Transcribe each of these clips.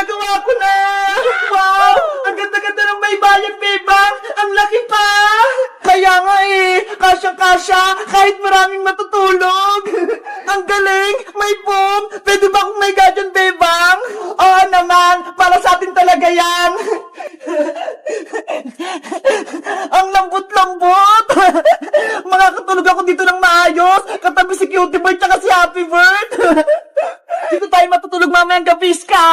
Nagawa ko na! Wow! Ang ganda-ganda ng baybayin, Bebang! Ang laki pa! Kaya nga kasyang-kasya kahit maraming matutulog! Ang galing! May boom! Pwede ba akong may gadyan, Bebang? Oo naman! Para sa atin talaga yan! Ang lambot-lambot! Makakatulog ako dito ng maayos! Katabi si Cutie Bird tsaka si Happy Bird! Dito tayo matutulog mamayang gabi, Ska!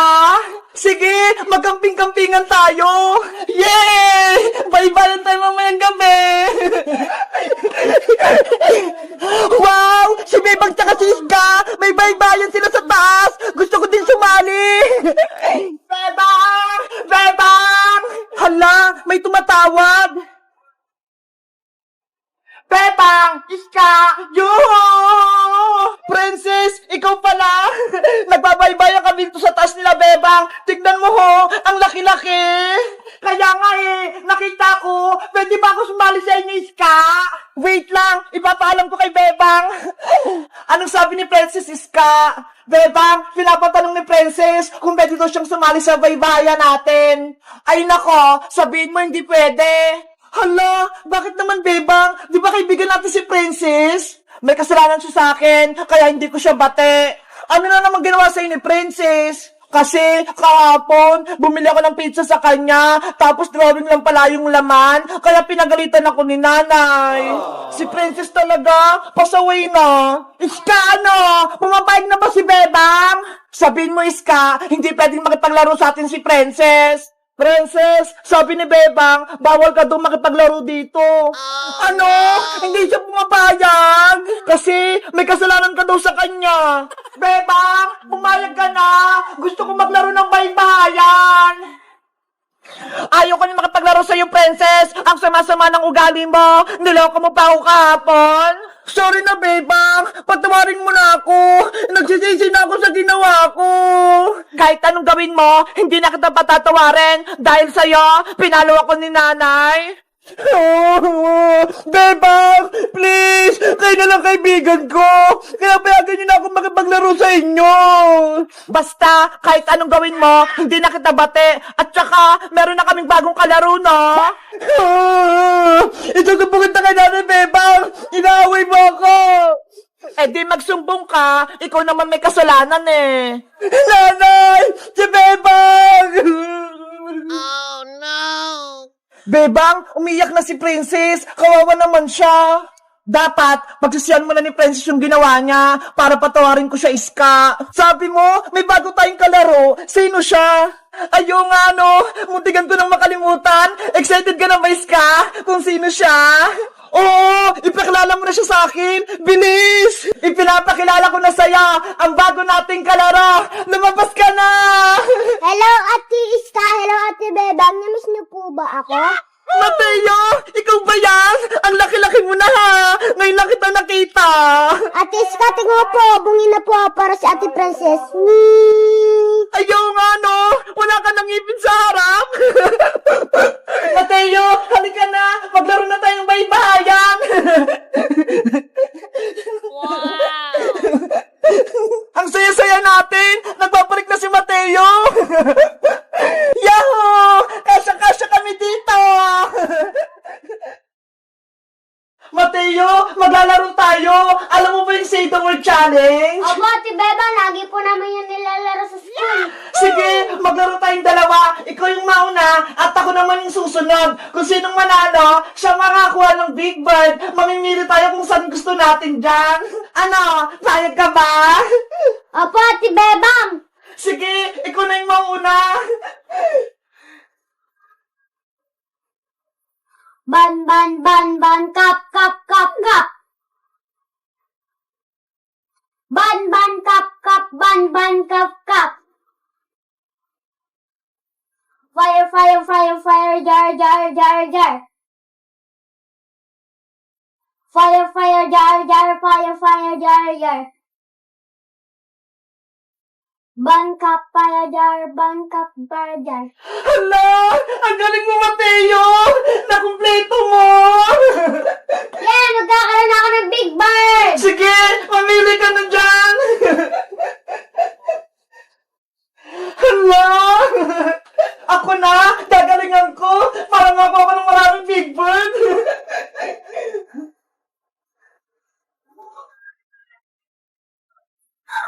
Sige, magkamping-kampingan tayo! Yay! Bye-bye tayo mamayang gabi! Wow! Si Bebang tsaka si Ska! May bye-bye sila sa taas! Gusto ko din sumali! Bebang! Bebang! Hala! May tumatawag! Bebang! Iska! Yuhu! Princess! Ikaw pala! Nagbabaybayan kami dito sa taas nila, Bebang! Tignan mo ho! Ang laki-laki! Kaya nga nakita ko! Pwede ba ako sumali sa inyo, Iska? Wait lang! Ipapaalam ko kay Bebang! Anong sabi ni Princess Iska? Bebang, pinapatanong ni Princess kung pwede daw siyang sumali sa baybayan natin. Ay nako, sabihin mo hindi pwede. Hala, bakit naman, Bebang? Di ba kaibigan natin si Princess? May kasalanan siya sa akin, kaya hindi ko siya bate. Ano na naman ginawa sa ni Princess? Kasi kahapon, bumili ako ng pizza sa kanya, tapos drawing lang pala yung laman, kaya pinagalitan ako ni nanay. Si Princess talaga, pasaway na. Iska, ano? Pumapayag na ba si Bebang? Sabihin mo, Iska, hindi pwedeng makipaglaro sa atin si Princess. Princess, sabi ni Bebang, bawal ka daw makipaglaro dito. Ano? Hindi siya pumapayag? Kasi may kasalanan ka daw sa kanya. Bebang, pumayag ka na. Gusto ko maglaro ng baybayan. Ayaw ko na makipaglaro sa'yo, Princess. Ang sama-sama ng ugali mo. Niloko mo pa ako kahapon. Sorry na, Bebang. Patawarin mo na ako. Nagsisisi na ako sa ginawa ko. Kahit anong gawin mo, hindi na kita patatawarin. Dahil sa'yo, pinalo ako ni nanay. Bebang, please, kayo na lang kaibigan ko. Kaya payagan niyo na ako makipaglaro sa inyo. Basta, kahit anong gawin mo, hindi na kita bate. At saka, meron na kaming bagong kalaro, no? Isusumbong kita kay Nanay Bebang. Inaaway mo ako. Eh di magsumbong ka, ikaw naman may kasalanan eh. Nanay! Si Bebang! Oh no! Bebang, umiyak na si Princess. Kawawa naman siya. Dapat, pagsisiyan mo na ni Princess yung ginawa niya para patawarin ko siya, Iska. Sabi mo, may bago tayong kalaro. Sino siya? Ayaw nga, no? Muntikan ko nang makalimutan. Excited ka na ba, Iska? Kung sino siya? Oo, ipakilala mo na siya sa akin. Bilis! Ipinapakilala ko na saya ang bago nating kalaro. Lumabas ka na! Hello, Ate Iska. Hello, Ate Bebang. Namiss niyo po ba ako? Mateo! Ikaw ba yan? Ang laki-laki mo na ha! Ngayon lang kita nakita! Ate Iska, tingnan mo po. Bungin na po ako para si Ate Princess. Ayaw nga no! Wala ka nang ngipin sa harap! Mateo! Halika na! Maglaro na tayong baybayan! Wow! Ang saya-saya natin! Nagpaparik na si Mateo! Yahoo! Kasya-kasya kami dito! Mateo, maglalaro tayo! Alam mo ba yung Say the Word Challenge? Opo, Ate Bebang. Lagi po naman yung nilalaro sa school. Sige, maglaro tayong dalawa. Ikaw yung mauna at ako naman yung susunod. Kung sinong manalo, siya makakuha ng Big Bird. Mamimili tayo kung saan gusto natin dyan. Ano, payag ka ba? Opo, Ate Bebang. Sige, ikaw na yung mauna. Ban, ban, ban, ban, kap, kap, kap, kap. Ban, ban, kap, kap, ban, ban, kap, kap. Fire, fire, fire, fire, jar, jar, jar, jar. Fire, fire, jar, jar, fire, fire, jar, jar. Bangkap para jar, bangkap para jar. Hala! Ang galing mo, Mateo! Nakumpleto mo! Yeah, magkakaroon ako ng Big Bird! Sige! Mamili ka na dyan! Hala!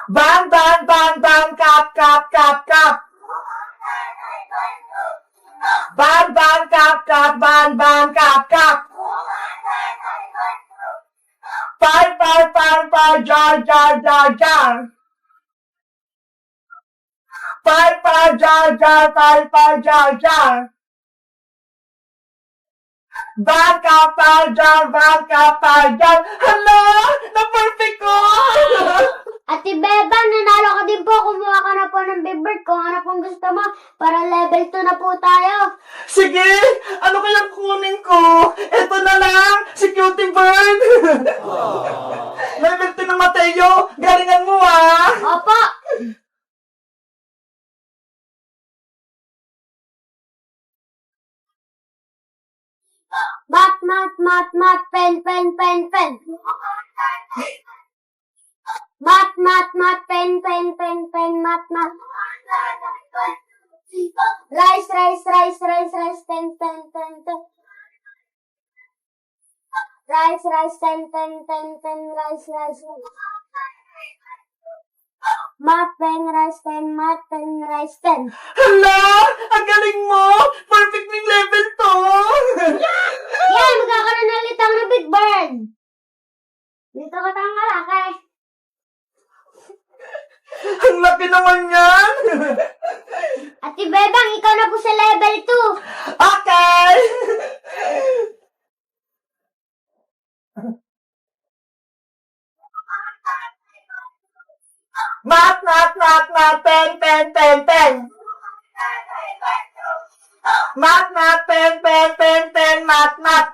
Bang, bang, bang, bang, kap, kap, kap, kap. Bang, bang, kap, kap, bang, bang, kap, kap. Par, par, par, par, jar, jar, jar, jar. Par, par, jar, jar, par, par, jar, jar. Bang, kap, par, jar, bang, kap, par, jar. Hala! Na-perfect ko! Ate Bebang, nanalo ka din po. Kumuha ka na po ng Big Bird kung ano pong gusto mo. Para level 2 na po tayo. Sige! Ano kayang kunin ko? Ito na lang! Si Cutie Bird! Level 2 ng Mateo! Galingan mo ah! Opo. Mat, mat, mat, mat, pen, pen, pen, pen. Mat, mat, mat, pen, pen, pen, pen, mat, mat. Rice, rice, rice, rice, rice, ten, ten, ten, ten. Rice, rice, ten, ten, ten, ten, rice, rice. Mat, pen, rice, pen, mat, pen, rice, pen. Hala! Ang galing mo! Perfect ng level 2! Yan, magkakaroon na ulit ako ng Big Bird. Dito ka tayong kalaki. Ang laki naman yan! Ate Bebang, ikaw na po sa level 2. Okay! Mat, mat, mat, mat, pen, pen, pen, pen. Mat, mat, pen, pen, pen, pen, mat, mat.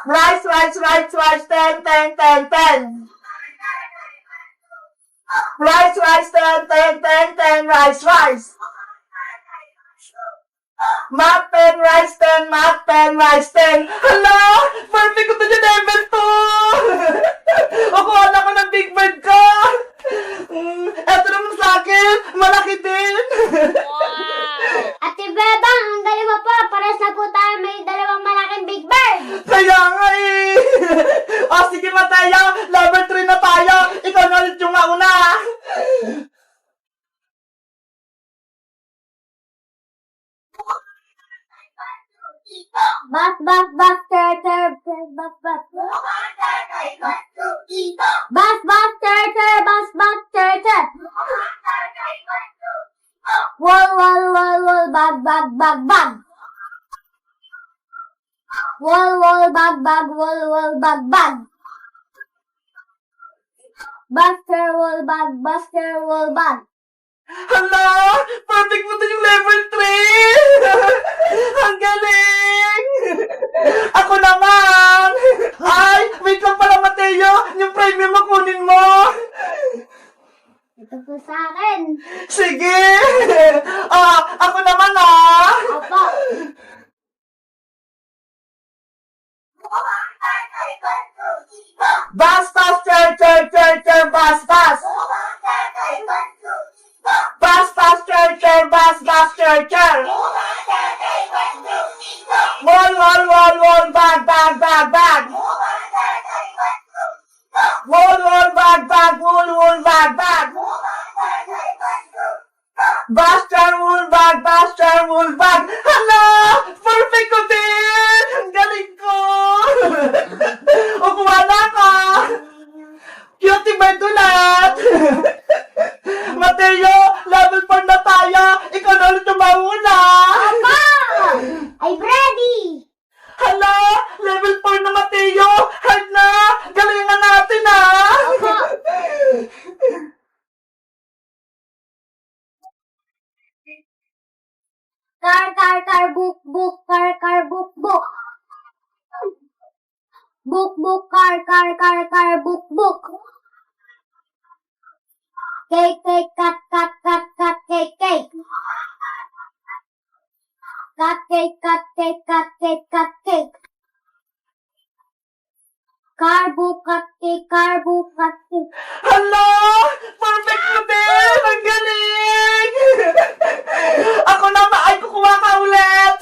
Rice, rice, rice, rice, ten, ten, ten, ten. Rice, rice, ten, ten, ten, ten, rice, rice. Mat, pen, rice, ten, mat, pen, rice, ten. Hala! Perfect ko to dyan, level 2! Nakuha na ko ng Big Bird ko! Eto naman sa akin, malaki din! Wow! Ate Bebang, ang galing mo po. Pares na po tayo may dalawang malaking Big Bird. Kaya nga eh! O sige Mateo, level 3 na tayo! Ikaw na ulit yung mauna! Bak, bak, bak, ter, ter, ter, bak, bak. Bas, bas, ter, ter, bas, bas, ter, ter. Wall, wall, wall, wall, bag, bag, bag, bag. Wall, wall, bag, bag, wall, wall, bag, bag. Buster, wall, bag, buster, wall, bag. Hala! Perfect mo to yung level 3! Ang galing! Ako naman! Ay! Wait lang pala Mateo! Yung premium mo kunin mo! Ito po sa akin. Sige! Ako naman ah! Opo. Bas, bas, cher, cher, cher, cher, bas, bas! Bas, bas, cher, cher, bas, bas, cher, cher! Wall, wall, wall, wall, bag, bag, bag, bag! Wall, wall, bag, bag, wall, wall, bag, bag! Buster, wool bag, buster, wool bag! Hala! Perfect ko din! Ang galing ko! O, kuha na ka! Cutie Bird ulit! Mateo, level 4 na tayo! Ikaw na ulit yung mauna! Opo! I'm ready! Hala! Level 4 na Mateo! Hard na! Galingan natin ah! Opo! Car, car, car, book, book, car, car, book, book. Book, book, car, car, car, car, book, book. Cake, cake, cut, cut, cut, cut, cake, cake. Cut, cake, cut, cake, cut, cake, cut, cake. Car, book, cut, cake, car, book, cut, cake. Hala! Perfect mo din! Ang galing! Ako naman ay kukuha ka ulit!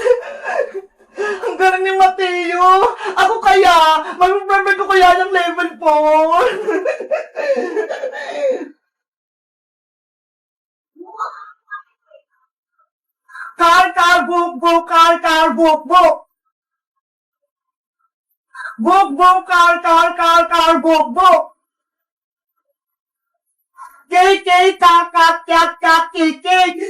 Ang galing ni Mateo! Ako kaya, mag-perfect ko kaya ng level 4! buk, buk. Buk, buk, car, buk, buk. Cake, cat, cake. Cake.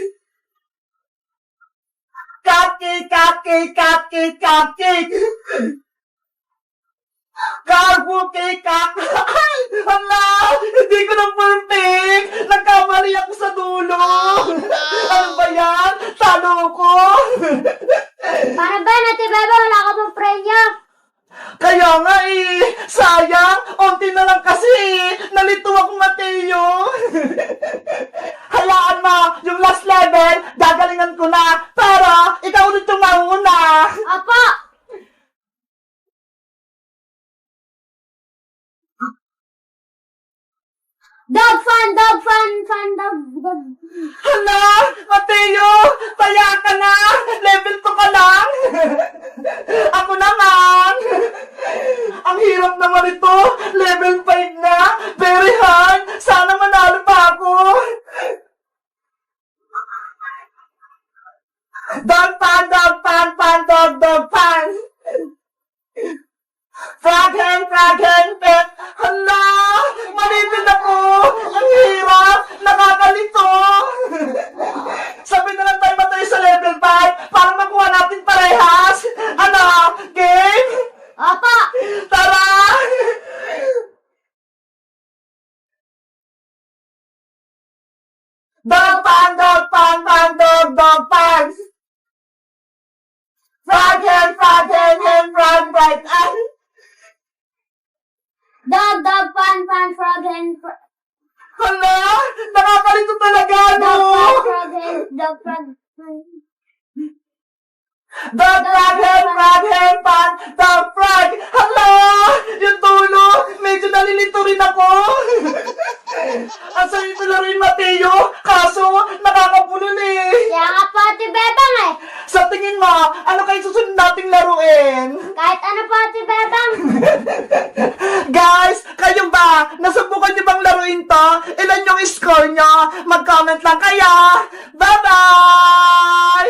Cake. Hala, hindi ko na perfect. Nagkamali ako sa dulo. Ano ba yan? Talo ko. Para ba, Ate Beba, wala ka pang prenya? Kaya nga sayang, onti na lang kasi nalito ako, Mateo. Hayaan mo, yung last level, gagalingan ko na, pero ikaw ulit yung mauna. Apo! Dog fan, dog. Hala, Mateo, taya ka na, level 2 ka lang. Ako naman. Ang hirap naman ito, level 5 na, very hard, sana manalo pa ako. Dog pan. Frog hen, pet. Hala, malitin ako. Ang hirap, nakakalito. Sabi na lang tayo matay sa level 5 para makuha natin parehas. Ano, game? Apo! Tara! Dog pan. Frog hen, frog right. Dog fan, frog hen, Hala, nakakalito talaga, no? dog frog. Dog frog. Hala, yung tulo, medyo nalilito rin ako. Ang sarito na rin, Mateo, kaso nakakabulol eh. Kaya nga po, Ate Bebang eh. Sa tingin mo, ano kayo susunod nating laruin? Kahit ano po, Ate Bebang. Guys, kayo ba? Nasubukan niyo bang laruin to? Ilan yung score nyo? Mag-comment lang kayo. Bye-bye!